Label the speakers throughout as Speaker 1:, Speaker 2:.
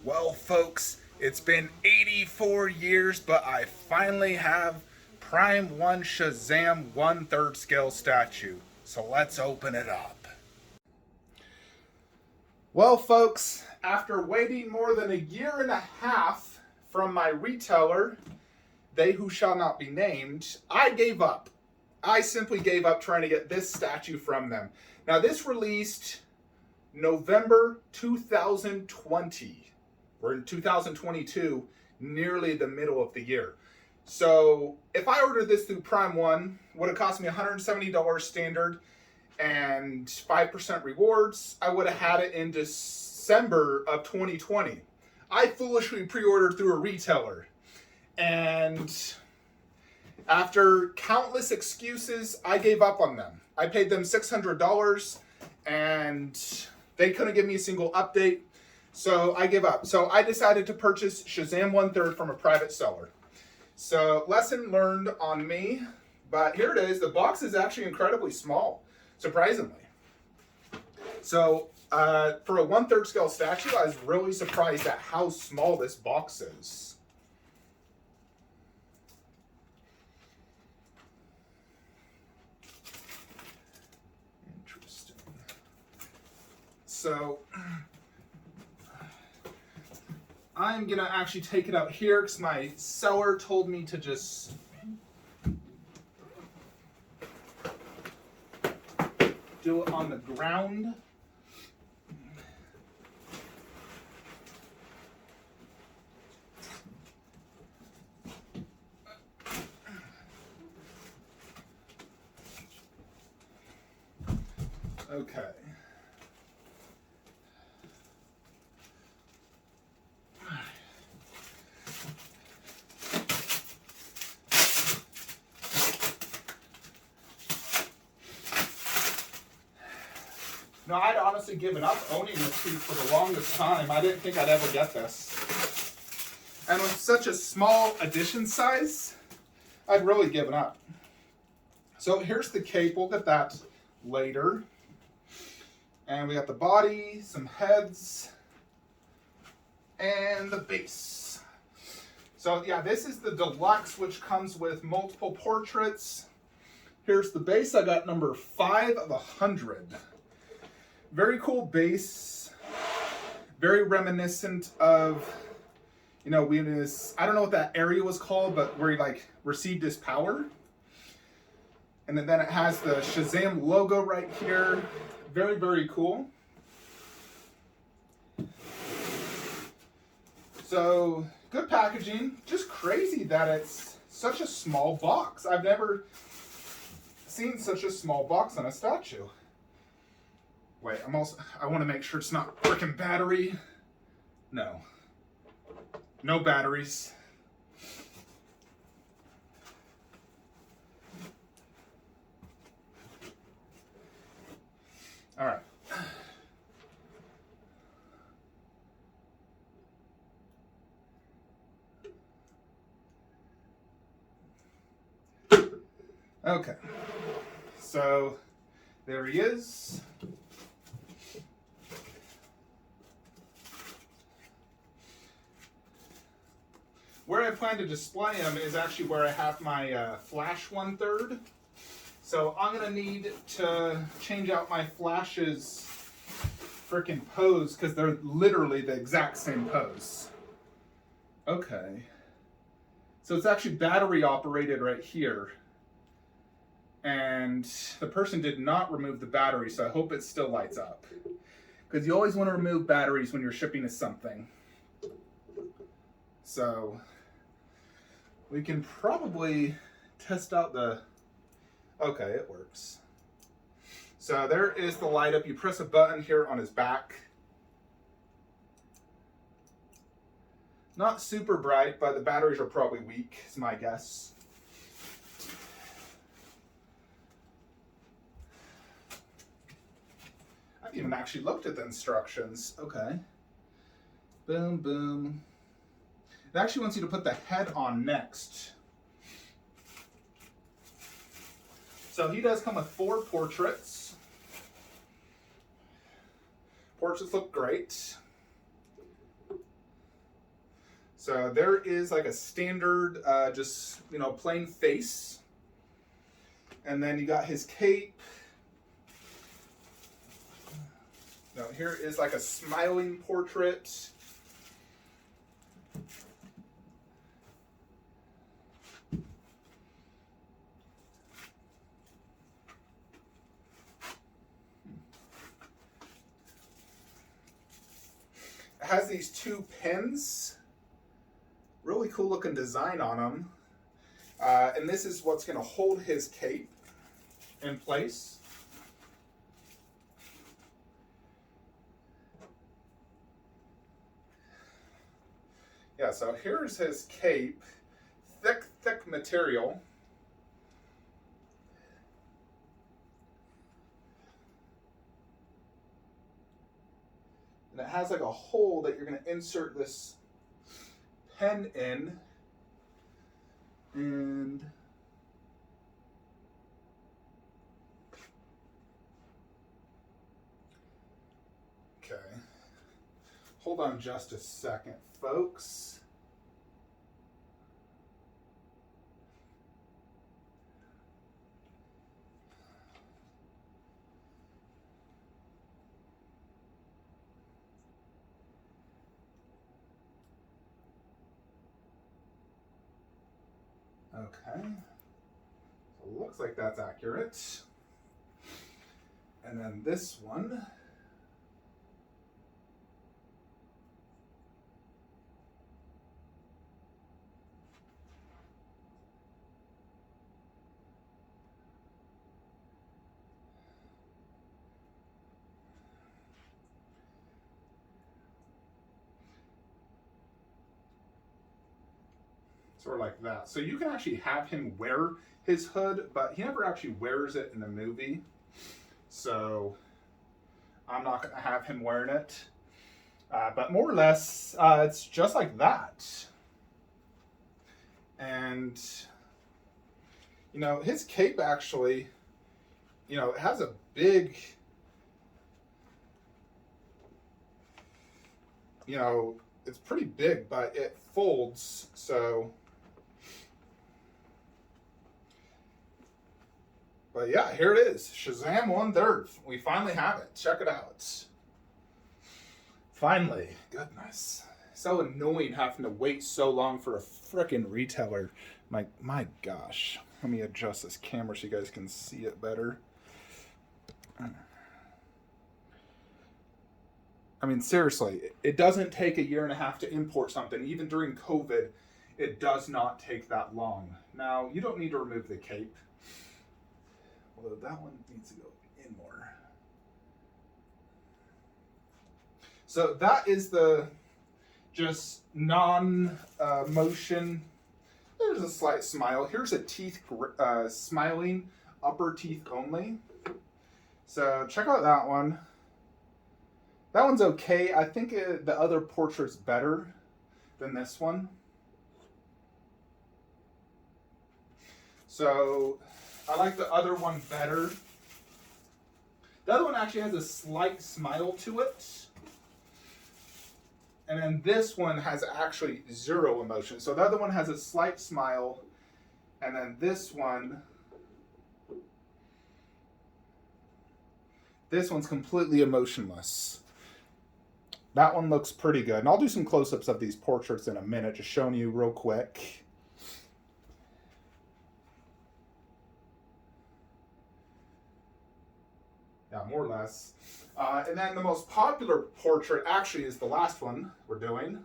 Speaker 1: Well, folks, it's been 84 years, but I finally have Prime 1 Shazam 1/3 scale statue. So let's open it up. Well, folks, after waiting more than a year and a half from my retailer, they who shall not be named, I gave up. I simply gave up trying to get this statue from them. Now, this released November 2020. We're in 2022, nearly the middle of the year. So if I ordered this through Prime 1, it would have cost me $170 standard and 5% rewards. I would have had it in December of 2020. I foolishly pre-ordered through a retailer. And after countless excuses, I gave up on them. I paid them $600 and they couldn't give me a single update. So I gave up. So I decided to purchase Shazam 1/3 from a private seller. So lesson learned on me, but here it is. The box is actually incredibly small, surprisingly. So for a 1/3 scale statue, I was really surprised at how small this box is. Interesting. So I'm gonna actually take it out here because my seller told me to just do it on the ground. Okay. No, I'd honestly given up owning this piece for the longest time. I didn't think I'd ever get this. And with such a small edition size, I'd really given up. So here's the cape. We'll get that later. And we got the body, some heads, and the base. So yeah, this is the deluxe, which comes with multiple portraits. Here's the base. I got number 5 of 100. Very cool base, very reminiscent of, I don't know what that area was called, but where he like received his power. And then it has the Shazam logo right here. Very, very cool. So good packaging, just crazy that it's such a small box. I've never seen such a small box on a statue. Wait, I want to make sure it's not freaking battery. No. No batteries. All right. Okay. So there he is. Where I plan to display him is actually where I have my flash 1/3. So I'm going to need to change out my flash's freaking pose because they're literally the exact same pose. Okay. So it's actually battery operated right here. And the person did not remove the battery, so I hope it still lights up. Because you always want to remove batteries when you're shipping to something. So we can probably test out the... Okay, it works. So there is the light up. You press a button here on his back. Not super bright, but the batteries are probably weak, is my guess. I haven't even actually looked at the instructions. Okay. Boom, boom. It actually wants you to put the head on next. So he does come with 4 portraits. Portraits look great. So there is like a standard, just, plain face. And then you got his cape. Now here is like a smiling portrait. It has these two pins. Really cool looking design on them. And this is what's going to hold his cape in place. Yeah, so here's his cape. Thick material. And it has like a hole that you're going to insert this pen in. And okay. Hold on just a second, folks. Okay, so it looks like that's accurate. And then this one. Sort of like that. So you can actually have him wear his hood, but he never actually wears it in the movie. So I'm not going to have him wearing it. But more or less, it's just like that. And, his cape actually, it has a big, it's pretty big, but it folds, so. But yeah, here it is. Shazam 1/3. We finally have it. Check it out. Finally. Goodness. So annoying having to wait so long for a frickin' retailer. My gosh. Let me adjust this camera so you guys can see it better. I mean, seriously, it doesn't take a year and a half to import something. Even during COVID, it does not take that long. Now, you don't need to remove the cape. Although that one needs to go in more. So that is the just non-motion. There's a slight smile. Here's a teeth smiling, upper teeth only. So check out that one. That one's okay. I think the other portrait's better than this one. So I like the other one better. The other one actually has a slight smile to it. And then this one has actually zero emotion. So the other one has a slight smile. And then this one's completely emotionless. That one looks pretty good. And I'll do some close-ups of these portraits in a minute, just showing you real quick. Yeah, more or less. And then the most popular portrait actually is the last one we're doing.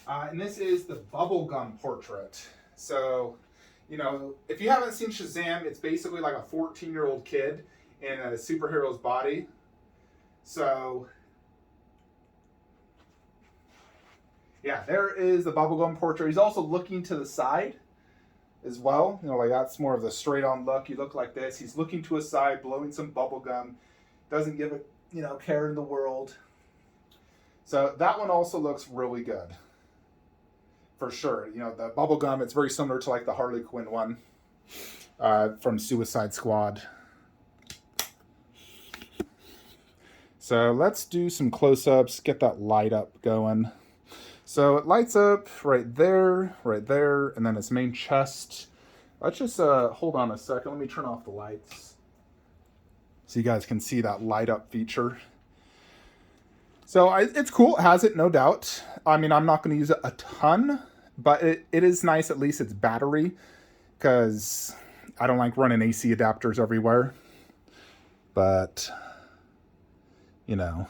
Speaker 1: And this is the bubblegum portrait. So, if you haven't seen Shazam, it's basically like a 14-year-old kid in a superhero's body. So, yeah, there is the bubblegum portrait. He's also looking to the side as well. Like that's more of the straight-on look. You look like this. He's looking to his side, blowing some bubblegum. Doesn't give a, care in the world. So that one also looks really good. For sure. The bubblegum, it's very similar to like the Harley Quinn one. from Suicide Squad. So let's do some close-ups, get that light up going. So it lights up right there, and then its main chest. Let's just hold on a second. Let me turn off the lights so you guys can see that light up feature. So it's cool. It has it, no doubt. I mean, I'm not going to use it a ton, but it is nice. At least it's battery, because I don't like running AC adapters everywhere. But, you know,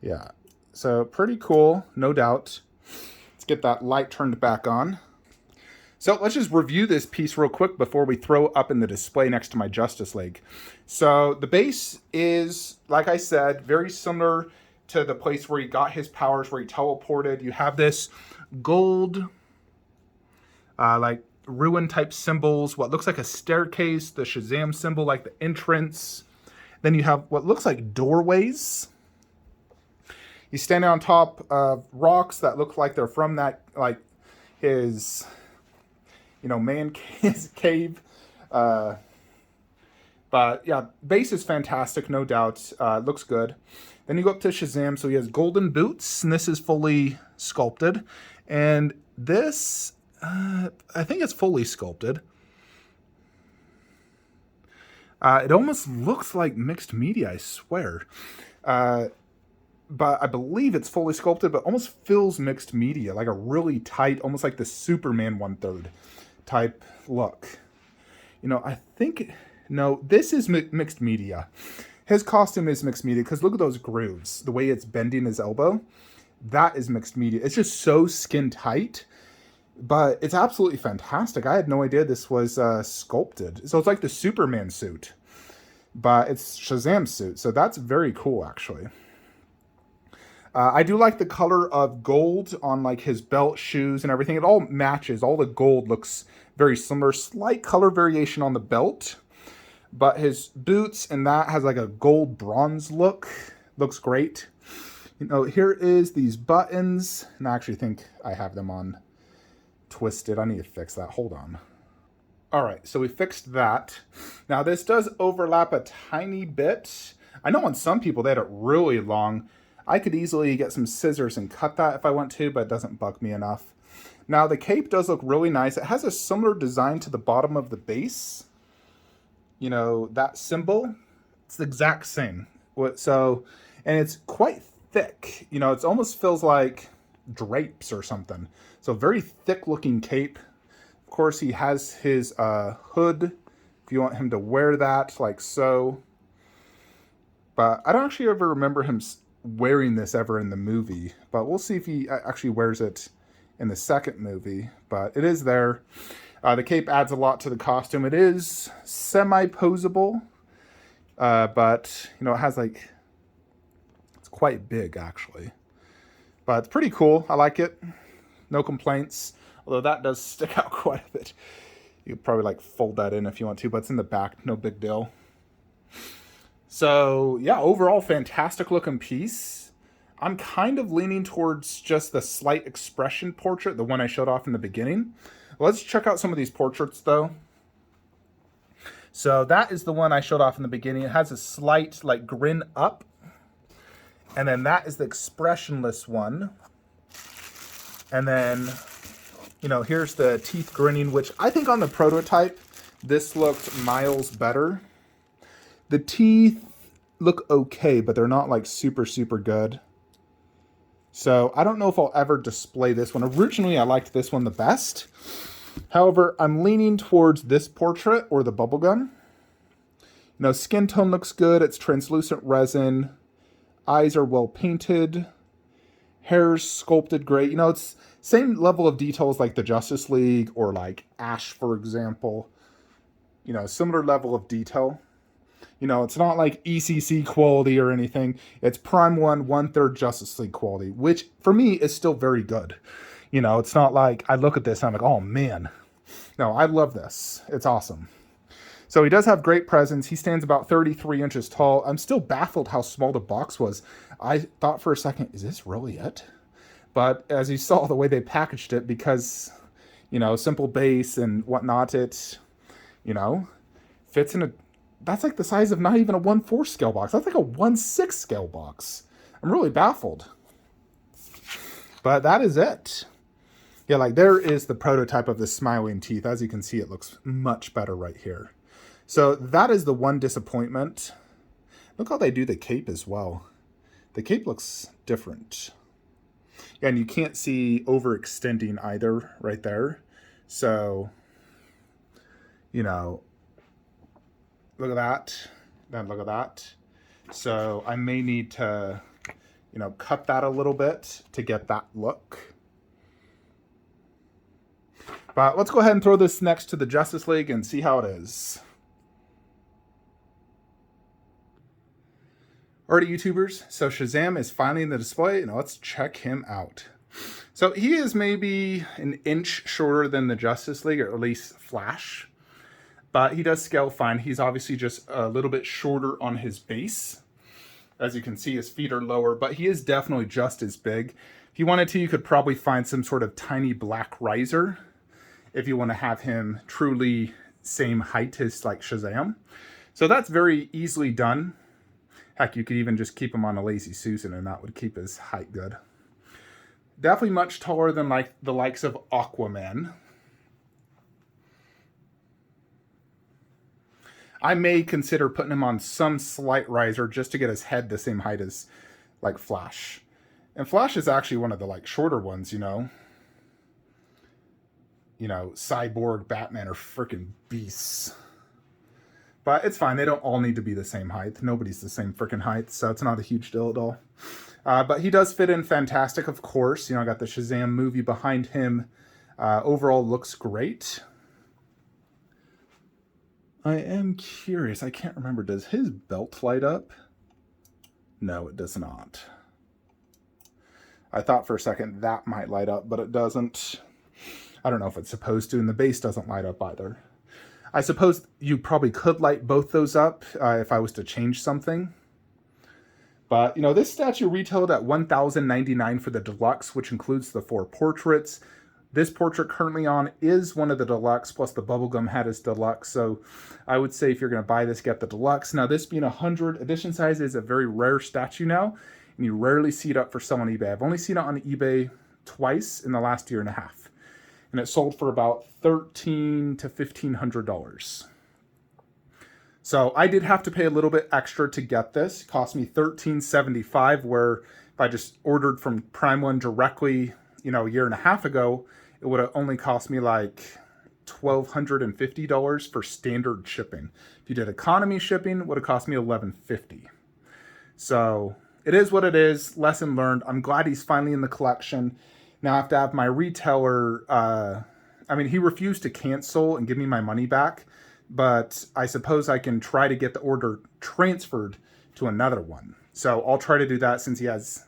Speaker 1: yeah. So pretty cool, no doubt. Let's get that light turned back on. So let's just review this piece real quick before we throw it up in the display next to my Justice League. So the base is, like I said, very similar to the place where he got his powers, where he teleported. You have this gold, like ruin type symbols, what looks like a staircase, the Shazam symbol, like the entrance. Then you have what looks like doorways. He's standing on top of rocks that look like they're from that, like his, you know, man cave. But yeah, base is fantastic, no doubt. Looks good. Then you go up to Shazam, so he has golden boots, and this is fully sculpted. And this, I think it's fully sculpted. It almost looks like mixed media, I swear. But I believe it's fully sculpted, but almost feels mixed media, like a really tight, almost like the Superman 1/3 type look. You know, I think, no, this is mixed media. His costume is mixed media, because look at those grooves, the way it's bending his elbow. That is mixed media. It's just so skin tight, but it's absolutely fantastic. I had no idea this was sculpted. So it's like the Superman suit, but it's Shazam's suit. So that's very cool, actually. I do like the color of gold on like his belt, shoes, and everything. It all matches. All the gold looks very similar. Slight color variation on the belt, but his boots and that has like a gold bronze look. Looks great. You know, here is these buttons, and I actually think I have them on twisted. I need to fix that. Hold on. All right, so we fixed that. Now this does overlap a tiny bit. I know on some people they had it really long. I could easily get some scissors and cut that if I want to, but it doesn't bug me enough. Now the cape does look really nice. It has a similar design to the bottom of the base. You know, that symbol, it's the exact same. So, and it's quite thick. You know, it almost feels like drapes or something. So very thick looking cape. Of course, he has his hood, if you want him to wear that, like so. But I don't actually ever remember him wearing this ever in the movie, but we'll see if he actually wears it in the second movie. But it is there. The cape adds a lot to the costume. It is semi-posable, but you know, it has like, it's quite big actually, but it's pretty cool. I like it. No complaints, although that does stick out quite a bit. You could probably like fold that in if you want to, but it's in the back, no big deal. So yeah, overall fantastic looking piece. I'm kind of leaning towards just the slight expression portrait, the one I showed off in the beginning. Let's check out some of these portraits though. So that is the one I showed off in the beginning. It has a slight like grin up. And then that is the expressionless one. And then, you know, here's the teeth grinning, which I think on the prototype, this looked miles better. The teeth look okay, but they're not like super, super good. So I don't know if I'll ever display this one. Originally, I liked this one the best. However, I'm leaning towards this portrait or the bubblegum. You know, skin tone looks good. It's translucent resin. Eyes are well painted. Hair's sculpted great. You know, it's same level of details like the Justice League or like Ash, for example. You know, similar level of detail. You know, it's not like ECC quality or anything. It's Prime 1/3 Justice League quality, which for me is still very good. You know, it's not like I look at this and I'm like, oh man. No, I love this. It's awesome. So he does have great presence. He stands about 33 inches tall. I'm still baffled how small the box was. I thought for a second, is this really it? But as you saw the way they packaged it, because, you know, simple base and whatnot. It, you know, fits in a, that's like the size of not even a 1/4 scale box. That's like a 1/6 scale box. I'm really baffled. But that is it. Yeah, like there is the prototype of the smiling teeth. As you can see, it looks much better right here. So that is the one disappointment. Look how they do the cape as well. The cape looks different. Yeah, and you can't see overextending either right there. So, you know, look at that. Then look at that. So I may need to, you know, cut that a little bit to get that look. But let's go ahead and throw this next to the Justice League and see how it is. Alrighty, YouTubers, so Shazam is finally in the display, and let's check him out. So he is maybe an inch shorter than the Justice League, or at least Flash. But he does scale fine. He's obviously just a little bit shorter on his base. As you can see, his feet are lower, but he is definitely just as big. If you wanted to, you could probably find some sort of tiny black riser if you want to have him truly same height as like Shazam. So that's very easily done. Heck, you could even just keep him on a Lazy Susan and that would keep his height good. Definitely much taller than like the likes of Aquaman. I may consider putting him on some slight riser just to get his head the same height as like Flash. And Flash is actually one of the like shorter ones, you know. You know, Cyborg, Batman are freaking beasts. But it's fine. They don't all need to be the same height. Nobody's the same freaking height, so it's not a huge deal at all. But he does fit in fantastic, of course. You know, I got the Shazam movie behind him. Overall, looks great. I am curious. I can't remember. Does his belt light up? No, it does not. I thought for a second that might light up, but it doesn't. I don't know if it's supposed to, and the base doesn't light up either. I suppose you probably could light both those up if I was to change something. But, you know, this statue retailed at $1,099 for the deluxe, which includes the 4 portraits. This portrait currently on is one of the deluxe, plus the bubblegum hat is deluxe. So I would say if you're going to buy this, get the deluxe. Now, this being 100 edition size is a very rare statue now, and you rarely see it up for sale on eBay. I've only seen it on eBay twice in the last year and a half. And it sold for about $1,300 to $1,500. So I did have to pay a little bit extra to get this. It cost me $13.75, where if I just ordered from Prime One directly, you know, a year and a half ago, it would have only cost me like $1,250 for standard shipping. If you did economy shipping, it would have cost me $1,150. So it is what it is. Lesson learned. I'm glad he's finally in the collection. Now I have to have my retailer, I mean, he refused to cancel and give me my money back, but I suppose I can try to get the order transferred to another one. So I'll try to do that since he has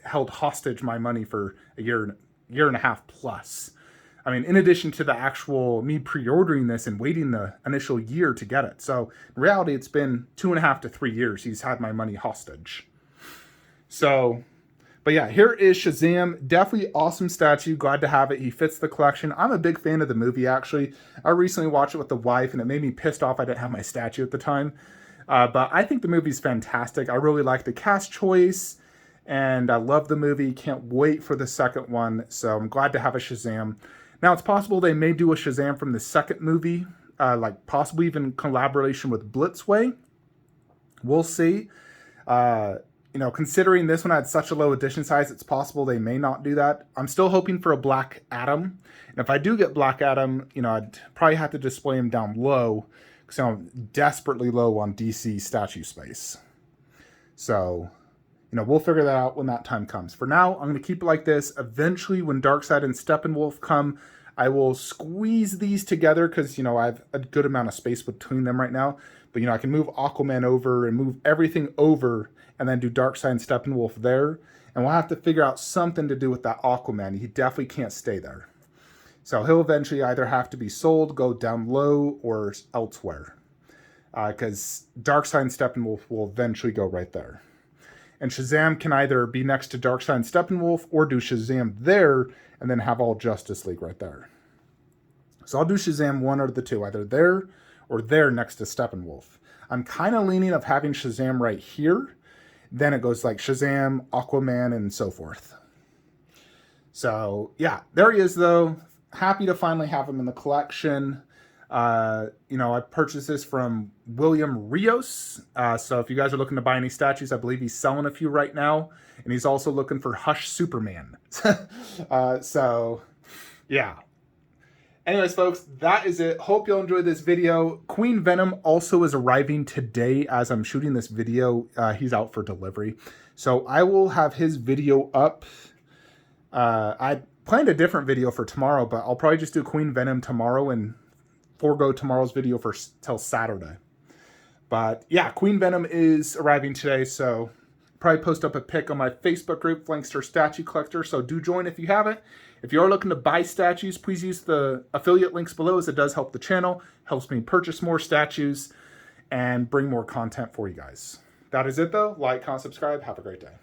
Speaker 1: held hostage my money for a year and a half plus. I mean, in addition to the actual me pre-ordering this and waiting the initial year to get it. So in reality, it's been 2.5 to 3 years he's had my money hostage. So... But yeah, here is Shazam. Definitely awesome statue. Glad to have it. He fits the collection. I'm a big fan of the movie, actually. I recently watched it with the wife, and it made me pissed off I didn't have my statue at the time. But I think the movie's fantastic. I really like the cast choice, and I love the movie. Can't wait for the second one. So I'm glad to have a Shazam. Now, it's possible they may do a Shazam from the second movie, like possibly even collaboration with Blitzway. We'll see. You know, considering this one had such a low edition size, it's possible they may not do that. I'm still hoping for a Black Adam. And if I do get Black Adam, you know, I'd probably have to display him down low because I'm desperately low on DC statue space. So, you know, we'll figure that out when that time comes. For now, I'm going to keep it like this. Eventually, when Darkseid and Steppenwolf come, I will squeeze these together because, you know, I have a good amount of space between them right now. But, you know, I can move Aquaman over and move everything over and then do Darkseid and Steppenwolf there. And we'll have to figure out something to do with that Aquaman. He definitely can't stay there. So he'll eventually either have to be sold, go down low, or elsewhere. Because Darkseid and Steppenwolf will eventually go right there. And Shazam can either be next to Darkseid and Steppenwolf or do Shazam there and then have all Justice League right there. So I'll do Shazam one or the two, either there or there next to Steppenwolf. I'm kind of leaning of having Shazam right here. Then it goes like Shazam, Aquaman, and so forth. So yeah, there he is though. Happy to finally have him in the collection. I purchased this from William Rios. So if you guys are looking to buy any statues, I believe he's selling a few right now. And he's also looking for Hush Superman. So yeah. Anyways, folks, that is it. Hope you'll enjoy this video. Queen Venom also is arriving today as I'm shooting this video. He's out for delivery. So I will have his video up. I planned a different video for tomorrow, but I'll probably just do Queen Venom tomorrow and forego tomorrow's video till Saturday. But yeah, Queen Venom is arriving today, so probably post up a pic on my Facebook group, Flankster Statue Collector. So do join if you haven't. If you are looking to buy statues, please use the affiliate links below, as it does help the channel, helps me purchase more statues, and bring more content for you guys. That is it though. Like, comment, subscribe. Have a great day.